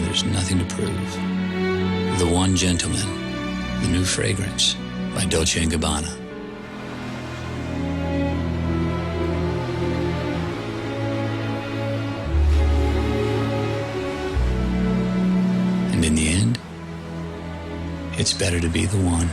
there's nothing to prove. The One Gentleman, the new fragrance by Dolce Gabbana. And in the end, it's better to be the one.